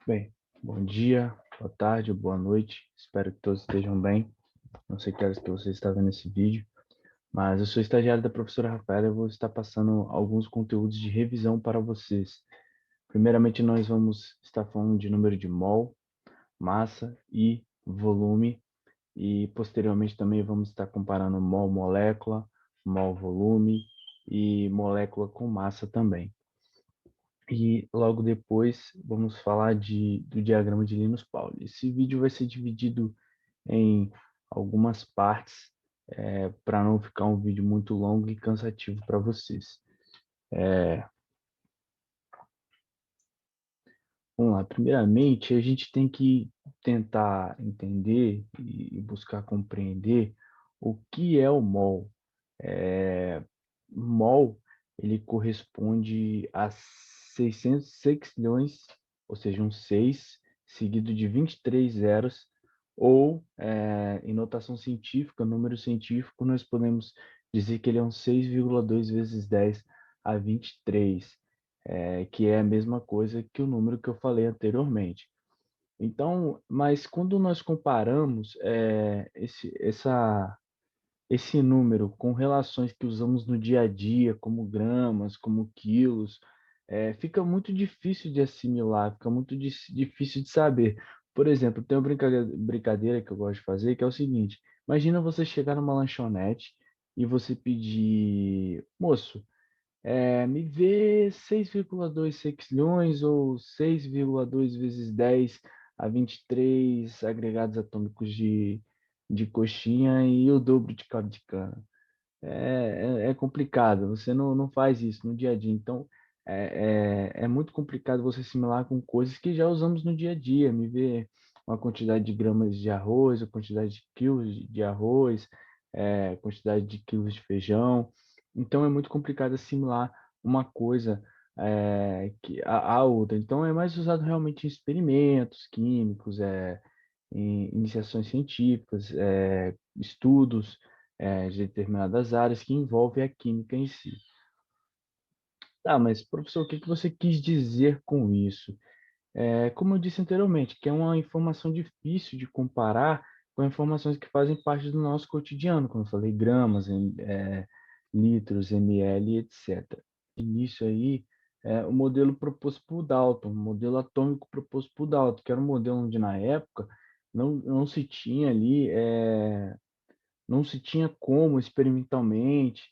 Bem, bom dia, boa tarde, boa noite. Espero que todos estejam bem. Não sei que horas que você está vendo esse vídeo, mas eu sou estagiário da professora Rafaela e eu vou estar passando alguns conteúdos de revisão para vocês. Primeiramente, nós vamos estar falando de número de mol, massa e volume, e posteriormente também vamos estar comparando mol molécula, mol volume e molécula com massa também. E logo depois vamos falar do diagrama de Linus-Pauling. Esse vídeo vai ser dividido em algumas partes, para não ficar um vídeo muito longo e cansativo para vocês. Vamos lá, primeiramente a gente tem que tentar entender e buscar compreender o que é o mol. Mol, ele corresponde a 600 sextilhões, ou seja, um 6 seguido de 23 zeros, ou em notação científica, número científico, nós podemos dizer que ele é um 6,2 vezes 10 a 23, que é a mesma coisa que o número que eu falei anteriormente. Então, mas quando nós comparamos esse número com relações que usamos no dia a dia, como gramas, como quilos, fica muito difícil de assimilar, fica muito difícil de saber. Por exemplo, tem uma brincadeira que eu gosto de fazer, que é o seguinte: imagina você chegar numa lanchonete e você pedir, moço, me vê 6,2 sextilhões ou 6,2 vezes 10 a 23 agregados atômicos de coxinha e o dobro de caldo de cana. É complicado, você não faz isso no dia a dia. Então, é muito complicado você assimilar com coisas que já usamos no dia a dia. Me ver uma quantidade de gramas de arroz, a quantidade de quilos de arroz, quantidade de quilos de feijão. Então, é muito complicado assimilar uma coisa a outra. Então, é mais usado realmente em experimentos químicos, em iniciações científicas, estudos de determinadas áreas que envolvem a química em si. Tá, mas professor, o que que você quis dizer com isso? Como eu disse anteriormente, que é uma informação difícil de comparar com informações que fazem parte do nosso cotidiano, como eu falei, gramas, litros, ml, etc. Início aí, o modelo proposto por Dalton, o modelo atômico proposto por Dalton, que era um modelo onde na época não se tinha ali não se tinha como experimentalmente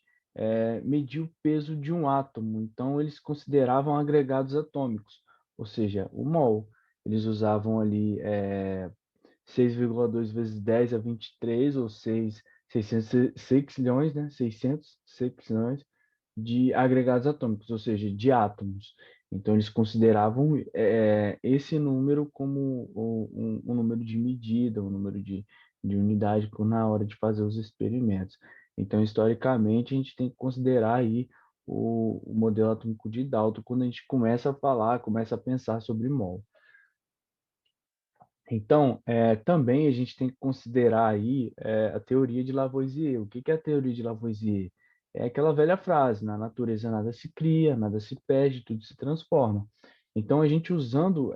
medir o peso de um átomo, então eles consideravam agregados atômicos, ou seja, o mol. Eles usavam ali 6,2 vezes 10 a 23, ou 600 sextilhões, né? 600 sextilhões de agregados atômicos, ou seja, de átomos. Então, eles consideravam esse número como um número de medida, um número de unidade na hora de fazer os experimentos. Então, historicamente, a gente tem que considerar aí o modelo atômico de Dalton quando a gente começa a falar, começa a pensar sobre mol. Então, também a gente tem que considerar aí a teoria de Lavoisier. O que que é a teoria de Lavoisier? É aquela velha frase: na natureza nada se cria, nada se perde, tudo se transforma. Então, a gente usando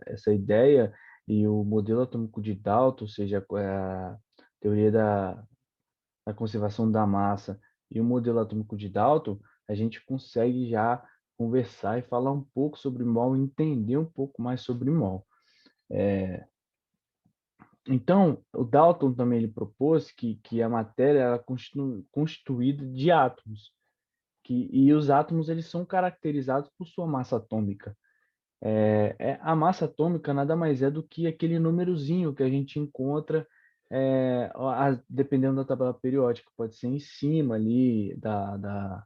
essa ideia e o modelo atômico de Dalton, ou seja, a teoria da conservação da massa e o modelo atômico de Dalton, a gente consegue já conversar e falar um pouco sobre mol, entender um pouco mais sobre mol. Então, o Dalton também ele propôs que a matéria era constituída de átomos, e os átomos eles são caracterizados por sua massa atômica. A massa atômica nada mais é do que aquele númerozinho que a gente encontra, dependendo da tabela periódica, pode ser em cima ali da,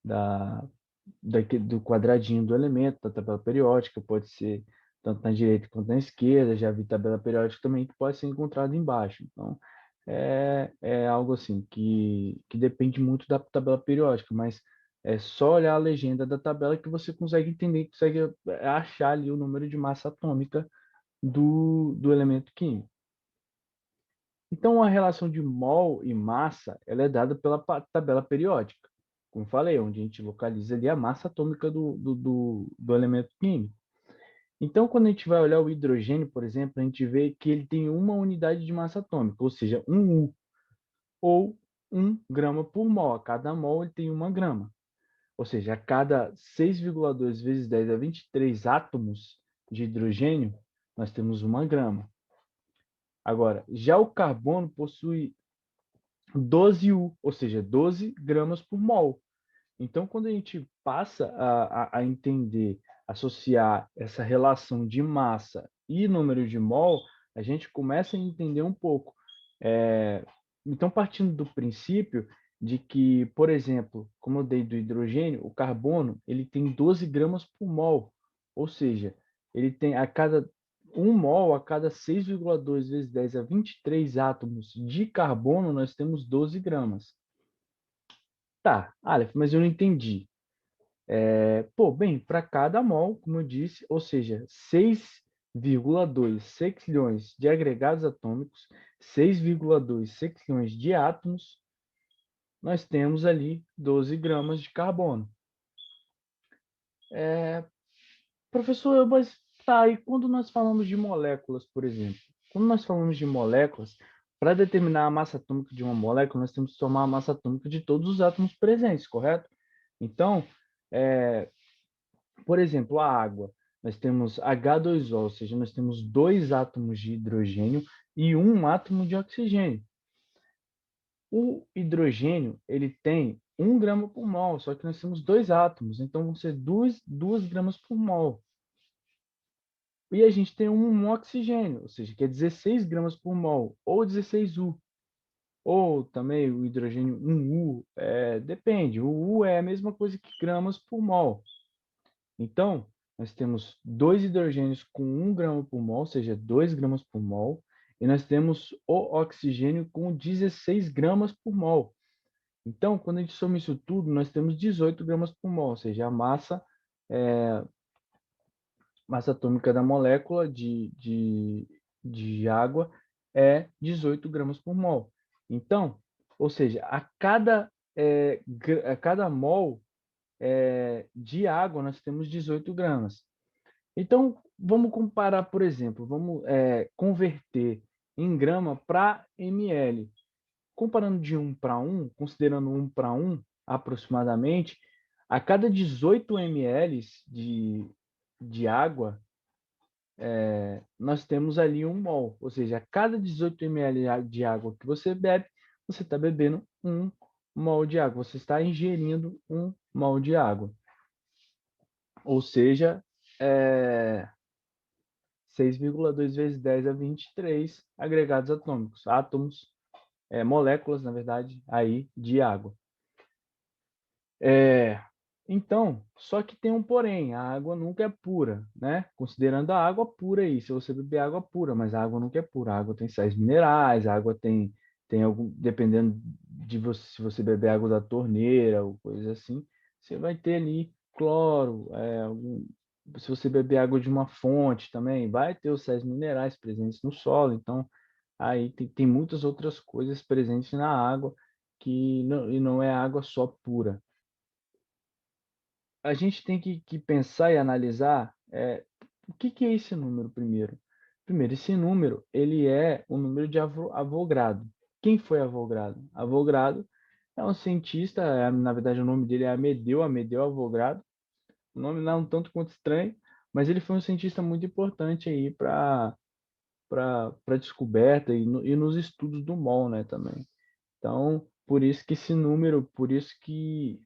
do quadradinho do elemento da tabela periódica, pode ser tanto na direita quanto na esquerda, já vi tabela periódica também que pode ser encontrado embaixo. Então, é algo assim que depende muito da tabela periódica, mas é só olhar a legenda da tabela que você consegue entender, consegue achar ali o número de massa atômica do elemento químico. Então, a relação de mol e massa ela é dada pela tabela periódica, como falei, onde a gente localiza ali a massa atômica do elemento químico. Então, quando a gente vai olhar o hidrogênio, por exemplo, a gente vê que ele tem uma unidade de massa atômica, ou seja, um U, ou 1 grama por mol. A cada mol ele tem 1 grama. Ou seja, a cada 6,2 vezes 10 a 23 átomos de hidrogênio, nós temos 1 grama. Agora, já o carbono possui 12 U, ou seja, 12 gramas por mol. Então, quando a gente passa a entender, associar essa relação de massa e número de mol, a gente começa a entender um pouco. Então, partindo do princípio de que, por exemplo, como eu dei do hidrogênio, o carbono ele tem 12 gramas por mol, ou seja, ele tem a cada 1 mol, a cada 6,2 vezes 10 a 23 átomos de carbono, nós temos 12 gramas. Tá, Aleph, mas eu não entendi. Bem, para cada mol, como eu disse, ou seja, 6,2 sextilhões de agregados atômicos, 6,2 sextilhões de átomos, nós temos ali 12 gramas de carbono. Professor, mas tá, e quando nós falamos de moléculas, por exemplo? Quando nós falamos de moléculas, para determinar a massa atômica de uma molécula, nós temos que tomar a massa atômica de todos os átomos presentes, correto? Então, é, por exemplo, a água. Nós temos H2O, ou seja, nós temos 2 átomos de hidrogênio e 1 átomo de oxigênio. O hidrogênio ele tem 1 grama por mol, só que nós temos 2 átomos, então vão ser 2 gramas por mol. E a gente tem um oxigênio, ou seja, que é 16 gramas por mol, ou 16 U. Ou também o hidrogênio 1U, depende. O U é a mesma coisa que gramas por mol. Então, nós temos 2 hidrogênios com 1 grama por mol, ou seja, 2 gramas por mol, e nós temos o oxigênio com 16 gramas por mol. Então, quando a gente soma isso tudo, nós temos 18 gramas por mol, ou seja, a massa atômica da molécula de água é 18 gramas por mol. Então, ou seja, a cada mol de água nós temos 18 gramas. Então, vamos comparar, por exemplo, vamos converter em grama para ml. Comparando de 1 para 1, considerando 1 para 1 aproximadamente, a cada 18 ml de água, nós temos ali 1 mol. Ou seja, a cada 18 ml de água que você bebe, você está bebendo 1 mol de água. Você está ingerindo 1 mol de água. Ou seja, 6,2 vezes 10 a 23 agregados atômicos, átomos, moléculas, na verdade, aí de água. Então, só que tem um porém, a água nunca é pura, né? Considerando a água pura aí, se você beber água pura, mas a água nunca é pura, a água tem sais minerais, a água tem algum, dependendo de você, se você beber água da torneira ou coisa assim, você vai ter ali cloro, se você beber água de uma fonte também, vai ter os sais minerais presentes no solo, então aí tem muitas outras coisas presentes na água e não é água só pura. A gente tem que pensar e analisar o que é esse número primeiro. Primeiro, esse número ele é o número de Avogadro. Quem foi Avogadro? Avogadro é um cientista, na verdade o nome dele é Amedeo Avogadro. O nome não é um tanto quanto estranho, mas ele foi um cientista muito importante aí para a descoberta e nos estudos do MOL, né, também. Então, por isso que esse número, por isso que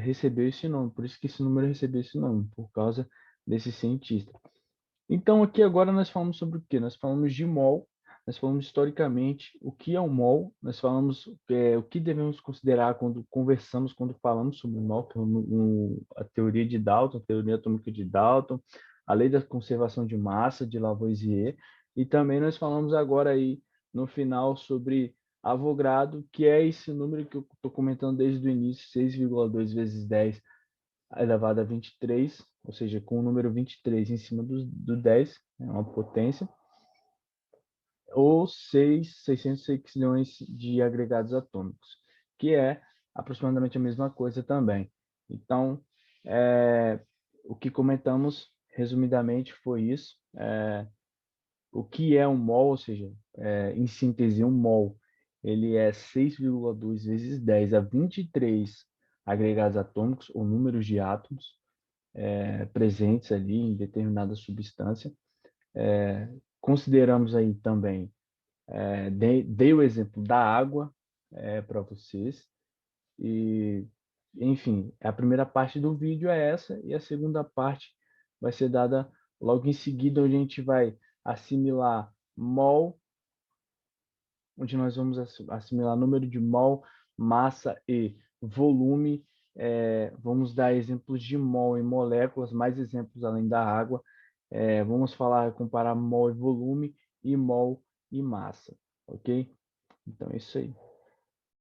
recebeu esse nome, por isso que esse número recebeu esse nome, por causa desse cientista. Então, aqui agora nós falamos sobre o quê? Nós falamos de mol, nós falamos historicamente o que é o mol, nós falamos o que devemos considerar quando conversamos, quando falamos sobre o mol, que é a teoria de Dalton, a teoria atômica de Dalton, a lei da conservação de massa de Lavoisier, e também nós falamos agora aí no final sobre Avogadro, que é esse número que eu estou comentando desde o início, 6,2 vezes 10 elevado a 23, ou seja, com o número 23 em cima do 10, é uma potência, ou 606 milhões de agregados atômicos, que é aproximadamente a mesma coisa também. Então, o que comentamos resumidamente foi isso. O que é um mol, ou seja, em síntese, um mol, ele é 6,2 vezes 10 a 23 agregados atômicos ou números de átomos presentes ali em determinada substância. Consideramos aí também, dei o exemplo da água para vocês, e, enfim, a primeira parte do vídeo é essa, e a segunda parte vai ser dada logo em seguida, onde a gente vai assimilar mol, onde nós vamos assimilar número de mol, massa e volume. Vamos dar exemplos de mol em moléculas, mais exemplos além da água. Vamos comparar mol e volume e mol e massa, ok? Então é isso aí.